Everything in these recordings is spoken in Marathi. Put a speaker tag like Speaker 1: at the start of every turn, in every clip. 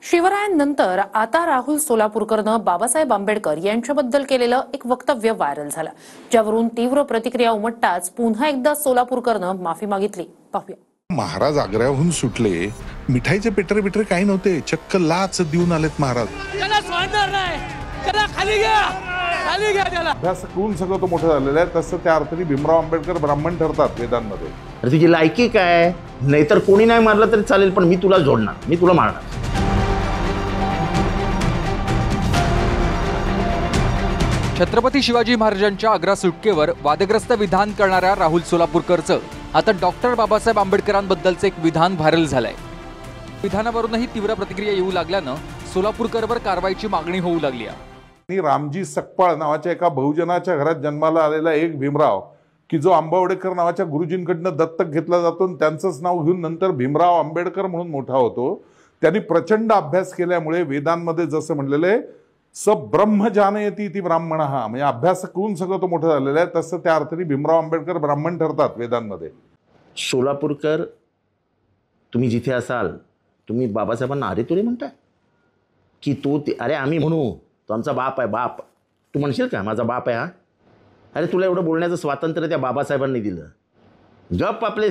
Speaker 1: शिवरायांनंतर आता राहुल सोलापूरकरनं बाबासाहेब आंबेडकर यांच्याबद्दल केलेलं एक वक्तव्य व्हायरल झालं, ज्यावरून तीव्र प्रतिक्रिया उमटताच पुन्हा एकदा सोलापूरकरनं माफी मागितली. पाहूया.
Speaker 2: महाराज आग्र्याहून सुटले, मिठाईचे पेटरे काही नव्हते, चक्क लाच देऊन आलेत महाराज.
Speaker 3: त्याला सोडणार नाही, त्याला खाली घ्या त्याला.
Speaker 2: अभ्यास करून सगळं तो मोठं झालेलं आहे. तसं त्या अर्थाने भीमराव आंबेडकर ब्राह्मण ठरतात वेदांमध्ये.
Speaker 4: तुझी लायकी काय? नाहीतर कोणी नाही मारलं तरी चालेल, पण मी तुला जोडणार, मी तुला मारणार.
Speaker 5: छत्रपती शिवाजी महाराजांच्या आग्रा सुटकेवर वादग्रस्त विधान करणाऱ्या राहुल सोलापूरकरचं आता डॉक्टर बाबासाहेब आंबेडकरांबद्दलचं एक विधान व्हायरल झालंय. विधानावरूनही तीव्र प्रतिक्रिया येऊ लागल्यानं सोलापूरकरवर कारवाईची मागणी होऊ लागली आहे.
Speaker 2: रामजी सकपाळ नावाच्या एका बहुजनाच्या घरात जन्माला आलेला एक भीमराव, की जो आंबावडेकर नावाच्या गुरुजींकडनं दत्तक घेतला जातो, त्यांचंच नाव घेऊन नंतर भीमराव आंबेडकर म्हणून मोठा होतो. त्यांनी प्रचंड अभ्यास केल्यामुळे वेदांमध्ये जसं म्हणलेलं आहे, स ब्रह्म जानयती ती ब्राह्मण, हा म्हणजे अभ्यास करून सगळं तो मोठं झालेलं आहे. तसं त्या अर्थाने भीमराव आंबेडकर ब्राह्मण ठरतात वेदांमध्ये.
Speaker 4: सोलापूरकर, तुम्ही जिथे असाल, तुम्ही बाबासाहेबांना अरे तुरे म्हणताय की तो अरे आम्ही म्हणू तो आमचा बाप आहे. बाप तू म्हणशील का माझा बाप आहे हा? अरे तुला एवढं बोलण्याचं स्वातंत्र्य त्या बाबासाहेबांनी दिलं. गप आपले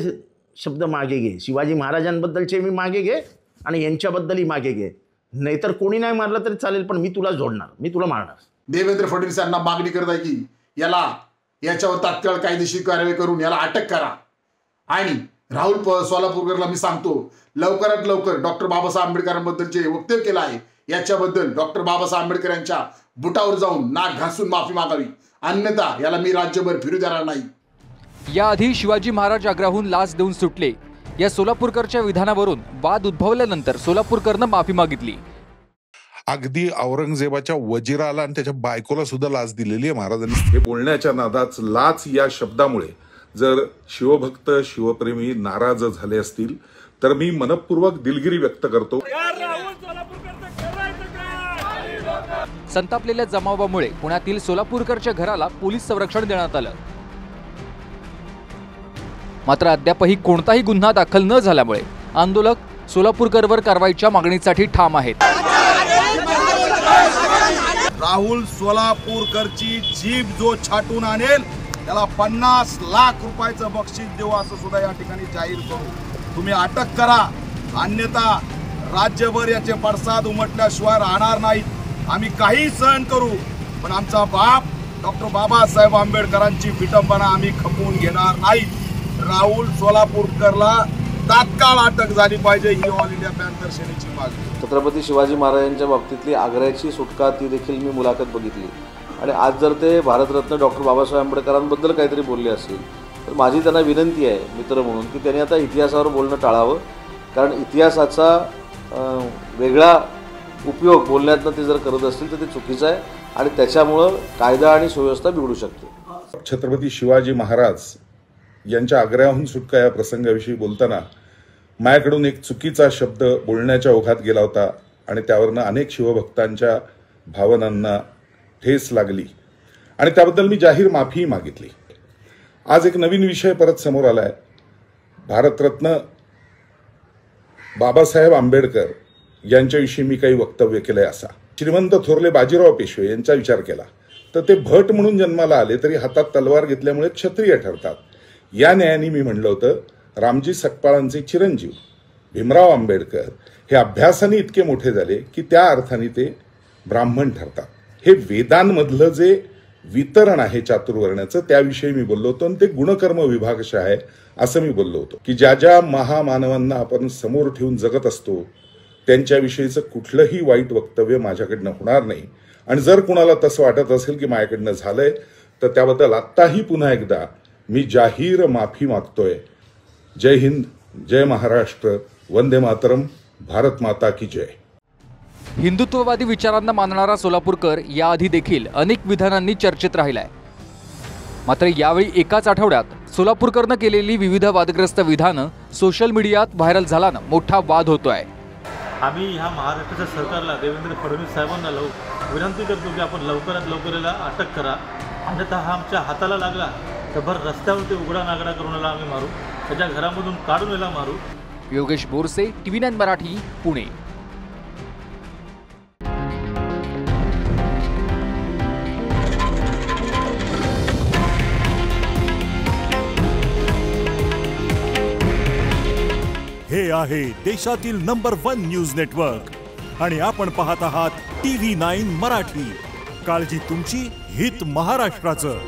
Speaker 4: शब्द मागे घे. शिवाजी महाराजांबद्दलचे मी मागे घे आणि यांच्याबद्दलही मागे घे. नाहीतर कोणी नाही मारलं तरी चालेल, पण मी तुला जोडणार, मी तुला मारणार.
Speaker 6: देवेंद्र फडणवीस यांना मागणी करत आहे की याच्यावर तात्काळ कायदेशीर कारवाई करून याला अटक करा. आणि राहुल सोलापूरकरला मी सांगतो, लवकरात लवकर डॉक्टर बाबासाहेब आंबेडकरांबद्दलचे वक्तव्य केलं आहे, याच्याबद्दल डॉक्टर बाबासाहेब आंबेडकर यांच्या बुटावर जाऊन नाक घासून माफी मागावी, अन्यथा याला मी राज्यभर फिरू देणार नाही.
Speaker 5: याआधी शिवाजी महाराज आग्र्याहून लाच देऊन सुटले या सोलापूरकरच्या विधानावरून वाद उद्भवल्यानंतर सोलापूरकरनं माफी मागितली.
Speaker 2: अगदी औरंगजेबाच्या वजिराला आणि त्याच्या बायकोला सुद्धा लाच दिलेली आहे महाराजांनी. हे बोलण्याच्या नादात लाच या शब्दामुळे जर शिवभक्त शिवप्रेमी नाराज झाले असतील तर मी मनपूर्वक दिलगिरी व्यक्त करतो.
Speaker 5: संतापलेल्या जमावामुळे पुण्यातील सोलापूरकरच्या घराला पोलीस संरक्षण देण्यात आलं. मात्र अद्यापही कोणताही गुन्हा दाखल न झाल्यामुळे आंदोलक सोलापूरकरवर कारवाईच्या मागणीसाठी ठाम आहेत.
Speaker 7: राहुल सोलापूरकरची जीभ जो छाटून आणेल त्याला 50 लाख रुपयाचं बक्षीस देऊ असं सुद्धा या ठिकाणी जाहीर करू. तुम्ही अटक करा, अन्यथा राज्यभर याचे पडसाद उमटल्याशिवाय राहणार नाहीत. आम्ही काही सहन करू, पण आमचा बाप डॉक्टर बाबासाहेब आंबेडकरांची विटंबना आम्ही खपवून घेणार नाही. राहुल सोलापूरकरला तात्काळ अटक झाली पाहिजे, ही ऑल इंडिया पॅंथर सेनेची मागणी.
Speaker 8: छत्रपती शिवाजी महाराजांच्या बाबतीतली आग्र्याची सुटका ती देखील मी मुलाखत बघितली. आणि आज जर ते भारतरत्न डॉक्टर बाबासाहेब आंबेडकरांबद्दल काहीतरी बोलले असतील तर माझी त्यांना विनंती आहे मित्र म्हणून की त्यांनी आता इतिहासावर बोलणं टाळावं. कारण इतिहासाचा वेगळा उपयोग बोलण्यातनं ते जर करत असतील तर ते चुकीचं आहे आणि त्याच्यामुळं कायदा आणि सुव्यवस्था बिघडू शकते.
Speaker 2: छत्रपती शिवाजी महाराज यांच्या आग्र्याहून सुटका या प्रसंगाविषयी बोलताना माझ्याकडून एक चुकीचा शब्द बोलण्याच्या ओघात गेला होता आणि त्यावरनं अनेक शिवभक्तांच्या भावनांना ठेस लागली आणि त्याबद्दल मी जाहीर माफी मागितली. आज एक नवीन विषय परत समोर आलाय. भारतरत्न बाबासाहेब आंबेडकर यांच्याविषयी मी काही वक्तव्य केलंय असा. श्रीमंत थोरले बाजीराव पेशवे यांचा विचार केला तर ते भट म्हणून जन्माला आले तरी हातात तलवार घेतल्यामुळे क्षत्रिय ठरतात. या न्यायाने मी म्हणलं होतं, रामजी सकपाळांचे चिरंजीव भीमराव आंबेडकर हे अभ्यासाने इतके मोठे झाले की त्या अर्थाने ते ब्राह्मण ठरतात. हे वेदांमधलं जे वितरण आहे चातुर्वर्ण्याचं त्याविषयी मी बोललो होतो आणि ते गुणकर्म विभागश आहे असं मी बोललो होतो की ज्या ज्या महामानवांना आपण समोर ठेवून जगत असतो त्यांच्याविषयीचं कुठलंही वाईट वक्तव्य माझ्याकडनं होणार नाही. आणि जर कुणाला तसं वाटत असेल की माझ्याकडनं झालंय तर त्याबद्दल आत्ताही पुन्हा एकदा मी जाहीर माफी मागतोय. जय हिंद, जय महाराष्ट्र, वंदे मातरम, भारत माता की जय.
Speaker 5: हिंदुत्ववादी विचारांना मानणारा सोलापूरकर याआधी देखील अनेक विधानांनी चर्चेत राहिलाय. मात्र यावेळी एकाच आठवड्यात सोलापूरकरनं केलेली विविध वादग्रस्त विधानं सोशल मीडियात व्हायरल झाल्यानं मोठा वाद होतोय.
Speaker 9: आम्ही ह्या महाराष्ट्राच्या सरकारला, देवेंद्र फडणवीस साहेबांना विनंती करतो की आपण लवकरात लवकर याला अटक करा, अन्यथा हा आमच्या हाताला लागला तर भर रस्त्यावरती उघडा नागडा करून याला आम्ही मारू, त्याच्या घरामधून काढून याला मारू.
Speaker 5: योगेश बोरसे, TV9 मराठी, पुणे.
Speaker 10: हे आहे देशातील नंबर 1 न्यूज नेटवर्क आणि आपण पाहत आहात TV9 मराठी. काळजी तुमची, हित महाराष्ट्राचं.